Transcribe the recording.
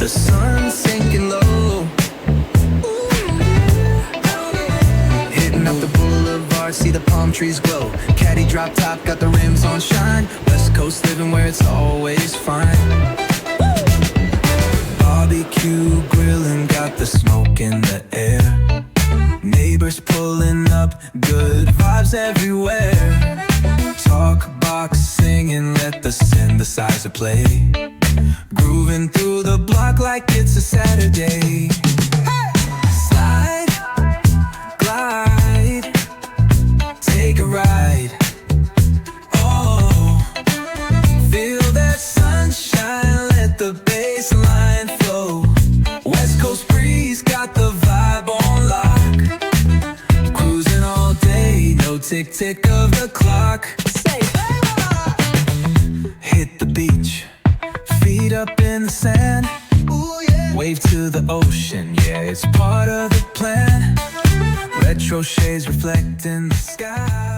The sun's sinking low, hitting up the boulevard, see the palm trees glow. Caddy drop top, got the rims on shine. West Coast living where it's always fine. barbecue grilling, got the smoke in the air. Neighbors pulling up, good vibes everywhere. Talk box singing, let the synthesizer play. Grooving through the block like it's a Saturday. Slide, glide, take a ride. Oh, feel that sunshine, let the bass line flow. West Coast breeze got the vibe on lock. Cruising all day, no tick tick of the clock. Say, hit the beach, feet up in the sand. Ooh, yeah. Wave to the ocean, yeah, it's part of the plan. Retro shades reflecting the sky.